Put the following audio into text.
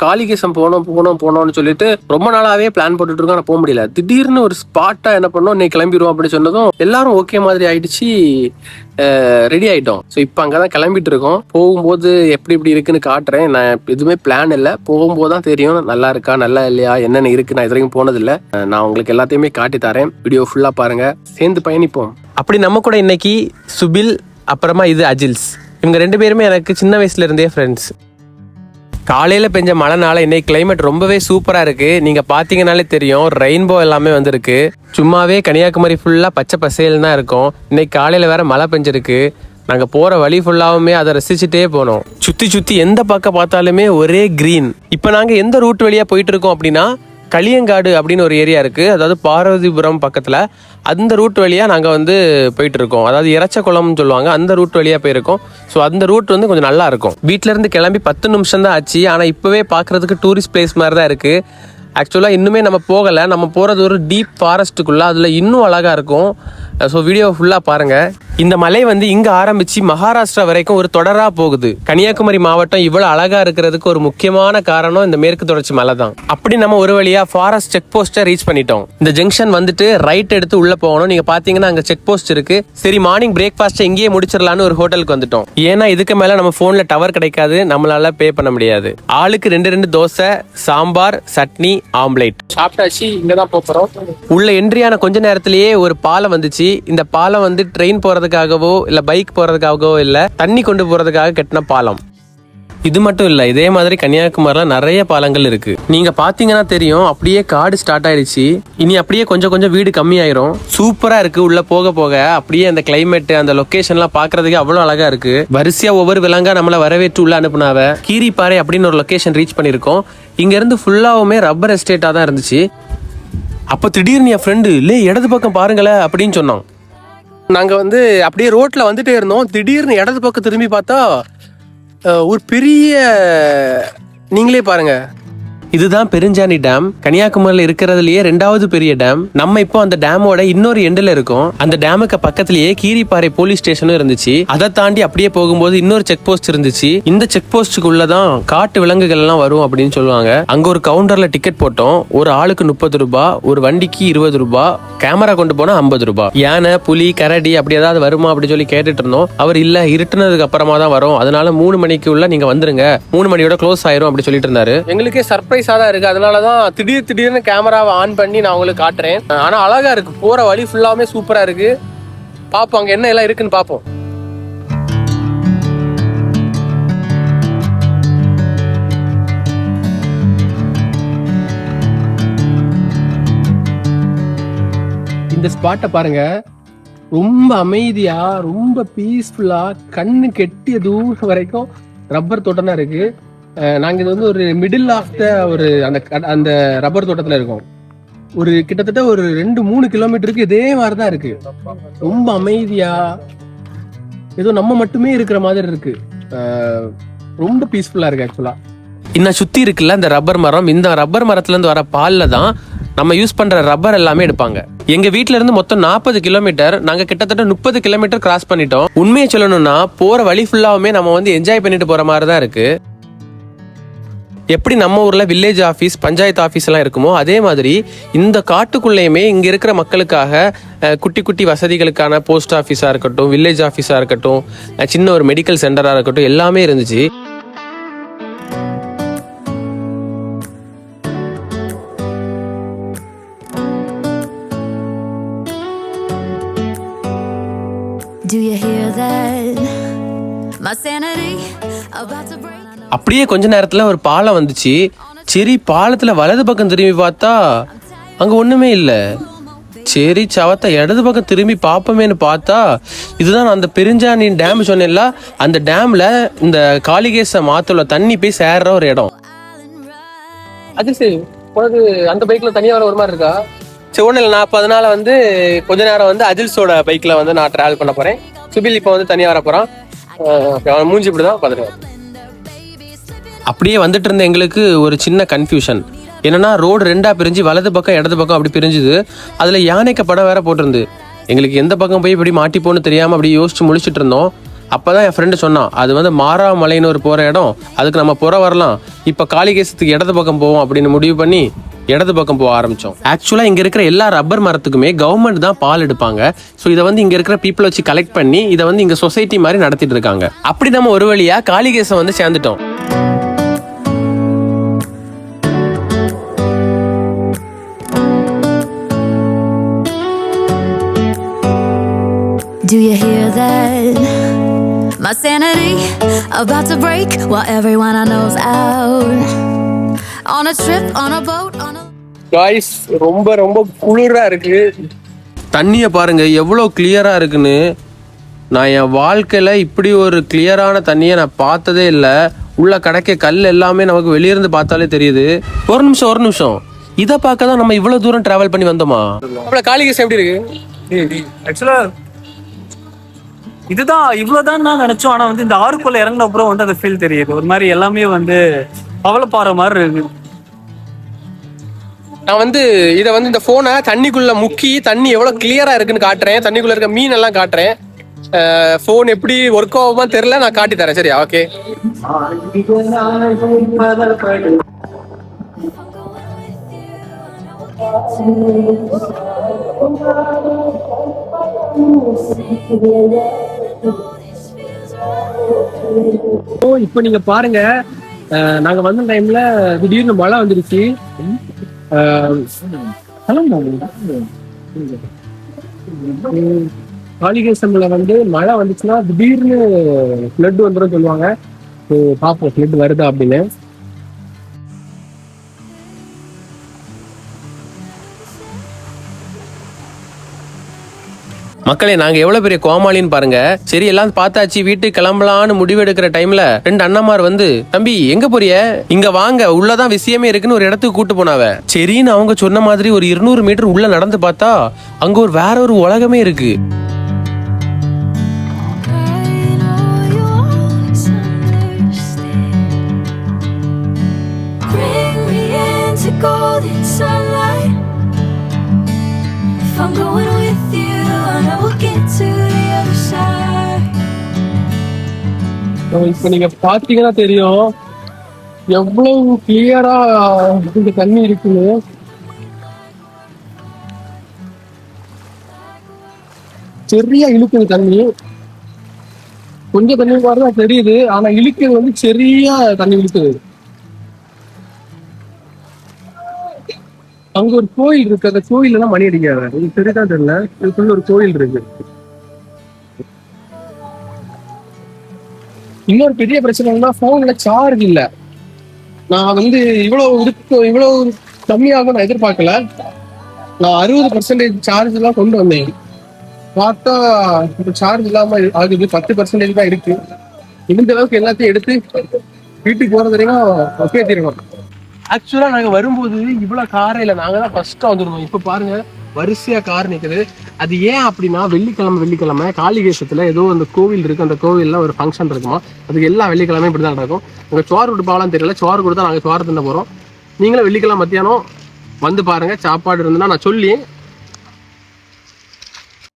காளிகேசம் போனோம்னு சொல்லிட்டு ரொம்ப நாளாவே பிளான் போட்டுட்டு இருக்கோம். போக முடியல. திடீர்னு ஒரு ஸ்பாட்டா என்ன பண்ணோம், இன்னைக்கு கிளம்பிடுவோம் அப்படின்னு சொன்னதும் எல்லாரும் ஓகே மாதிரி ஆயிடுச்சு. ரெடி ஆயிட்டோம். ஸோ இப்போ அங்கதான் கிளம்பிட்டு இருக்கோம். போகும்போது எப்படி இருக்குன்னு காட்டுறேன். நான் எதுவுமே பிளான் இல்லை, போகும்போது தான் தெரியும் நல்லா இருக்கா நல்லா இல்லையா என்னென்ன இருக்கு. நான் இது வரைக்கும் போனதில்லை. நான் உங்களுக்கு எல்லாத்தையுமே காட்டி தரேன். வீடியோ ஃபுல்லா பாருங்க, சேர்ந்து பயணிப்போம். அப்படி நம்ம கூட இன்னைக்கு சுபில், அப்புறமா இது அஜில்ஸ், இவங்க 2 பேருமே எனக்கு சின்ன வயசுல இருந்தே ஃப்ரெண்ட்ஸ். காலையில் பெஞ்ச மழைனால இன்னைக்கு கிளைமேட் ரொம்பவே சூப்பராக இருக்குது. நீங்கள் பார்த்தீங்கனாலே தெரியும், ரெயின்போ எல்லாமே வந்திருக்கு. சும்மாவே கன்னியாகுமரி ஃபுல்லாக பச்சை பசேல்னு தான் இருக்கும். இன்னைக்கு காலையில் வேற மழை பெஞ்சிருக்கு. நாங்கள் போகிற வழி ஃபுல்லாகவுமே அதை ரசிச்சுட்டே போனோம். சுற்றி எந்த பக்கம் பார்த்தாலுமே ஒரே க்ரீன். இப்போ நாங்கள் எந்த ரூட் வழியாக போயிட்டு இருக்கோம் அப்படின்னா, களியங்காடு அப்படின்னு ஒரு ஏரியா இருக்குது, அதாவது பார்வதிபுரம் பக்கத்தில். அந்த ரூட் வழியாக நாங்கள் போயிட்டு இருக்கோம். அதாவது இறச்சக்குளம்னு சொல்லுவாங்க, அந்த ரூட் வழியாக போயிருக்கோம். ஸோ அந்த ரூட் கொஞ்சம் நல்லா இருக்கும். வீட்டிலேருந்து கிளம்பி 10 நிமிஷம் தான் ஆச்சு. ஆனால் இப்போவே பார்க்குறதுக்கு டூரிஸ்ட் பிளேஸ் மாதிரி தான் இருக்குது. ஆக்சுவலாக இன்னுமே நம்ம போகலை. நம்ம போகிறது ஒரு டீப் ஃபாரஸ்ட்டுக்குள்ளே, அதில் இன்னும் அழகாக இருக்கும். ஸோ வீடியோ ஃபுல்லாக பாருங்கள். இந்த மலை இங்கே ஆரம்பித்து மகாராஷ்டிரா வரைக்கும் ஒரு தொடராக போகுது. கன்னியாகுமரி மாவட்டம் இவ்வளோ அழகாக இருக்கிறதுக்கு ஒரு முக்கியமான காரணம் இந்த மேற்கு தொடர்ச்சி மலை தான். அப்படி நம்ம ஒரு வழியாக ஃபாரஸ்ட் செக் போஸ்ட்டை ரீச் பண்ணிட்டோம். இந்த ஜங்ஷன் ரைட் எடுத்து உள்ளே போகணும். நீங்கள் பார்த்தீங்கன்னா அங்கே செக் போஸ்ட் இருக்குது. சரி, மார்னிங் பிரேக்ஃபாஸ்ட்டை இங்கேயே முடிச்சிடலான்னு ஒரு ஹோட்டலுக்கு வந்துட்டோம். ஏன்னா இதுக்கு மேலே நம்ம ஃபோனில் டவர் கிடைக்காது, நம்மளால பே பண்ண முடியாது. ஆளுக்கு 2 தோசை, சாம்பார், சட்னி, ஆம்லேட் சாப்பிட்டாச்சு. இங்கே தான் போகிறோம். உள்ள என்ட்ரியான கொஞ்ச நேரத்திலேயே ஒரு பாலம் வந்துச்சு. இந்த பாலம் ட்ரெயின் போறதுக்காகவோ இல்ல பைக் போறதுக்காகவோ இல்ல, தண்ணி கொண்டு போறதுக்காக கட்டின பாலம். இது மட்டும் இல்ல, இதே மாதிரி கன்னியாகுமரியில நிறைய பாலங்கள் இருக்கு. நீங்க பாத்தீங்கன்னா தெரியும், அப்படியே காடு ஸ்டார்ட் ஆயிடுச்சு. இனி அப்படியே கொஞ்சம் வீடு கம்மி ஆயிரும். சூப்பரா இருக்கு. உள்ள போக போக அப்படியே அந்த கிளைமேட், அந்த லொகேஷன்லாம் பாக்குறதுக்கு அவ்வளவு அழகா இருக்கு. வரிசையா ஒவ்வொரு விலங்கா நம்மள வரவேற்று உள்ள அனுப்புனாவ. கீரிப்பாறை அப்படின்னு ஒரு லொகேஷன் ரீச் பண்ணிருக்கோம். இங்க இருந்து ஃபுல்லாவுமே ரப்பர் எஸ்டேட்டா தான் இருந்துச்சு. அப்போ திடீர்னு என் ஃப்ரெண்டு, இல்லை இடது பக்கம் பாருங்களேன் அப்படின்னு சொன்னோம். நாங்கள் அப்படியே ரோட்டில் வந்துட்டே இருந்தோம். திடீர்னு இடது பக்கம் திரும்பி பார்த்தா ஒரு பெரிய, நீங்களே பாருங்க, இதுதான் பெருஞ்சாணி டேம். கன்னியாகுமரியில் இருக்கிறதுலயே 2வது பெரிய டேம். நம்ம இப்போ அந்த டேமோட இன்னொரு எண்டில் இருக்கோம். அந்த டேமுக்கு பக்கத்திலேயே கீரிப்பாறை போலீஸ் ஸ்டேஷனும் இருந்துச்சு. அதை தாண்டி அப்படியே போகும்போது இன்னொரு செக் போஸ்ட் இருந்துச்சு. இந்த செக் போஸ்டுக்குள்ளதான் காட்டு விலங்குகள் எல்லாம் வரும் அப்படின்னு சொல்லுவாங்க. அங்க ஒரு கவுண்டர்ல டிக்கெட் போட்டோம். ஒரு ஆளுக்கு 30 ரூபாய், ஒரு வண்டிக்கு 20 ரூபாய், கேமரா கொண்டு போனா 50 ரூபாய். யானை, புலி, கரடி அப்படி ஏதாவது வருமா அப்படின்னு சொல்லி கேட்டுட்டு இருந்தோம். அவர் இல்ல, இருட்டுனதுக்கு அப்புறமா தான் வரும், அதனால 3 மணிக்கு உள்ள நீங்க வந்துருங்க, 3 மணியோட க்ளோஸ் ஆயிரும் அப்படி சொல்லிட்டு இருந்தாரு. எங்களுக்கே சர்ப்ரைஸா தான் இருக்கு. அதனாலதான் திடீர்னு கேமராவை ஆன் பண்ணி நான் உங்களுக்கு காட்டுறேன். ஆனா அழகா இருக்கு. போற வழி ஃபுல்லாமே சூப்பரா இருக்கு. பாப்போம் அங்க என்ன எல்லாம் இருக்குன்னு பாப்போம். இந்த ஸ்பாட்டை பாருங்க, ரொம்ப அமைதியா, ரொம்ப பீஸ்ஃபுல்லா, கண்ணு கெட்டிய தூரம் வரைக்கும் ரப்பர் தோட்டம் தான் இருக்கு. நாங்க இது ஒரு மிடில் ஆஃப் த அந்த ரப்பர் தோட்டத்துல இருக்கோம். ஒரு கிட்டத்தட்ட ஒரு 2-3 கிலோமீட்டருக்கு இதே மாதிரிதான் இருக்கு. ரொம்ப அமைதியா, ஏதோ நம்ம மட்டுமே இருக்கிற மாதிரி இருக்கு. ரொம்ப பீஸ்ஃபுல்லா இருக்கு. ஆக்சுவலா இன்னும் சுத்தி இருக்குல்ல இந்த ரப்பர் மரம், இந்த ரப்பர் மரத்துல இருந்து வர பால்ல தான் நம்ம யூஸ் பண்ற ரப்பர் எல்லாமே எடுப்பாங்க. எங்க வீட்டுல இருந்து மொத்தம் 40 கிலோமீட்டர். நாங்க கிட்டத்தட்ட 30 கிலோமீட்டர் கிராஸ் பண்ணிட்டோம். உண்மையை சொல்லணும்னா போற வழி ஃபுல்லாவுமே நம்ம என்ஜாய் பண்ணிட்டு போற மாதிரி தான் இருக்கு. எப்படி நம்ம ஊர்ல வில்லேஜ் ஆஃபீஸ், பஞ்சாயத்து ஆஃபீஸ் எல்லாம் இருக்குமோ, அதே மாதிரி இந்த காட்டுக்குள்ளேயுமே இங்க இருக்கிற மக்களுக்காக குட்டி குட்டி வசதிகளுக்கான போஸ்ட் ஆஃபீஸா இருக்கட்டும், வில்லேஜ் ஆஃபீஸா இருக்கட்டும், சின்ன ஒரு மெடிக்கல் சென்டரா இருக்கட்டும், எல்லாமே இருந்துச்சு. Do you hear that? My sanity about to break. அப்படியே கொஞ்ச நேரத்துல ஒரு பாலம் வந்துச்சு. சரி, பாலத்துல வலது பக்கம் திரும்பி பார்த்தா அங்க ஒண்ணுமே இல்ல. சரி, சவத்த இடது பக்கம் திரும்பி பாப்பமேன்னு பார்த்தா இதுதான் அந்த பெருஞ்சாணி டேம் சொன்னேன்ல, அந்த டேம்ல இந்த காளிகேச மாத்துல தண்ணி போய் சேர்ற ஒரு இடம். அது சரி, உனக்கு அந்த பைக்ல தனியா வர ஒரு மாதிரி இருக்கா? சரி, ஒண்ணு இல்லை. நான் இப்போ அதனால கொஞ்ச நேரம் அஜில்ஸோட பைக்ல நான் டிராவல் பண்ண போறேன். சுபில் இப்போ தனியா வர போறான். மூஞ்சி இப்படிதான் பாத்துருக்கேன். அப்படியே வந்துட்டு இருந்த எங்களுக்கு ஒரு சின்ன கன்ஃபியூஷன். என்னன்னா, ரோடு 2ஆ பிரிஞ்சு வலது பக்கம் இடது பக்கம் அப்படி பிரிஞ்சுது. அதுல யானைக்கு படம் வேற போட்டிருந்து. எங்களுக்கு எந்த பக்கம் போய் இப்படி மாட்டிப்போன்னு தெரியாம அப்படி யோசிச்சு முழிச்சிட்டு இருந்தோம். அப்பதான் என் ஃப்ரெண்டு சொன்னான், அது வந்து மாறாமலைன்னு ஒரு போற இடம், அதுக்கு நம்ம புற வரலாம், இப்ப காளிகேசத்துக்கு இடது பக்கம் போவோம் அப்படின்னு முடிவு பண்ணி இடது பக்கம் போக ஆரம்பிச்சோம். ஆக்சுவலா இங்க இருக்கிற எல்லா ரப்பர் மரத்துக்குமே கவர்மெண்ட் தான் பால் எடுப்பாங்க. ஸோ இதை வந்து இங்க இருக்கிற பீப்புள் வச்சு கலெக்ட் பண்ணி இதை வந்து இங்க சொசைட்டி மாதிரி நடத்திட்டு இருக்காங்க. அப்படி நம்ம ஒரு வழியா காளிகேசம் வந்து சேர்ந்துட்டோம். Do you hear that? My sanity about to break while everyone I know's out on a trip, on a boat, on a... guys, ரொம்ப ரொம்ப குளிரா இருக்கு. தண்ணியை பாருங்க எவ்வளோ கிளியரா இருக்குன்னு. நான் என் வாழ்க்கையில இப்படி ஒரு கிளியரான தண்ணியை நான் பார்த்ததே இல்லை. உள்ள கிடைக்க கல் எல்லாமே நமக்கு வெளியிருந்து பார்த்தாலே தெரியுது. ஒரு நிமிஷம், இதை பார்க்க தான் நம்ம இவ்வளவு தூரம் டிராவல் பண்ணி வந்தோமா? காளிகேசம் எப்படி இருக்கு? ஆக்சுவலா இதுதான் இவ்வளவுதான் நான் நினைச்சோம். ஆனா வந்து இந்த ஆறுக்குள்ள இறங்கின அப்புறம் வந்து அந்த ஃபீல் தெரியுது. ஒரு மாதிரி எல்லாமே வந்து பவளப்பாறை மாதிரி இருக்கு. நான் வந்து இதை வந்து இந்த போனை தண்ணிக்குள்ள முக்கி தண்ணி எவ்வளவு கிளியரா இருக்குன்னு காட்டுறேன். தண்ணிக்குள்ள இருக்க மீன் எல்லாம் காட்டுறேன். போன் எப்படி ஒர்க் ஆகுமா தெரியல, நான் காட்டி தரேன். சரியா? ஓகே. இப்போ நீங்க பாருங்க, நாங்க வந்த டைம்ல திடீர்னு மழை வந்துருச்சு. காளிகேசம்ல வந்து மழை வந்துச்சுன்னா திடீர்னு ஃப்ளட் வந்துடும் சொல்லுவாங்க. பாப்போம் ஃப்ளட் வருதா அப்படின்னு. மக்களே, நாங்க எவ்வளவு பெரிய கோமாளின்னு பாருங்க. சரி, எல்லாம் பார்த்தாச்சு, வீட்டுக்கு கிளம்பலான்னு முடிவு எடுக்கிற டைம்ல 2 அண்ணாமார் வந்து, தம்பி எங்க போறிய, இங்க வாங்க, உள்ளதான் விஷயமே இருக்குன்னு ஒரு இடத்துக்கு கூட்டு போனாவ. சரின்னு அவங்க சொன்ன மாதிரி ஒரு 200 மீட்டர் உள்ள நடந்து பார்த்தா அங்க ஒரு வேற ஒரு உலகமே இருக்கு. இப்ப நீங்க பாத்தீங்கன்னா தெரியும் எவ்வளவு கிளியரா இந்த தண்ணி இருக்குன்னு. சரியா இழுக்குது தண்ணி. கொஞ்சம் தண்ணி மாதிரிதான் தெரியுது, ஆனா இழுக்கிறது வந்து சரியா தண்ணி இழுக்குது. அங்க ஒரு கோயில் இருக்கு, அந்த கோயில்ல தான் மணி அடிக்காது. இது சரிதான் தெரியல, இதுக்குள்ள ஒரு கோயில் இருக்கு. இன்னொரு பெரிய பிரச்சனைனா போன்ல சார்ஜ் இல்ல. நான் வந்து இவ்வளவு கம்மியாகும் நான் எதிர்பார்க்கல. நான் 60% சார்ஜ் எல்லாம் கொண்டு வந்தேன். பார்த்தா இப்ப சார்ஜ் இல்லாம ஆகுது, 10% தான் இருக்கு. இந்த அளவுக்கு எல்லாத்தையும் எடுத்து வீட்டுக்கு போறது வரைக்கும் பேசிடணும். ஆக்சுவலா நாங்க வரும்போது இவ்வளவு காரே இல்லை, நாங்க தான் ஃபர்ஸ்டா வந்துருந்தோம். இப்ப பாருங்க வரிசையா கார் நிக்குது. அது ஏன் அப்படின்னா வெள்ளிக்கிழமை காளிகேசத்துல ஏதோ அந்த கோவில் இருக்கு, அந்த கோவில்ல ஒரு ஃபங்க்ஷன் இருக்குமா, அதுக்கு எல்லா வெள்ளிக்கிழமையும் இப்படிதான் நடக்கும். உங்க சோறு கொடுப்பாலாம் தெரியல, சோறு கொடுத்தா நாங்க சோறு தின்ன போறோம். நீங்களும் வெள்ளிக்கிழமை மத்தியானம் வந்து பாருங்க. சாப்பாடு இருந்ததுன்னா நான் சொல்லி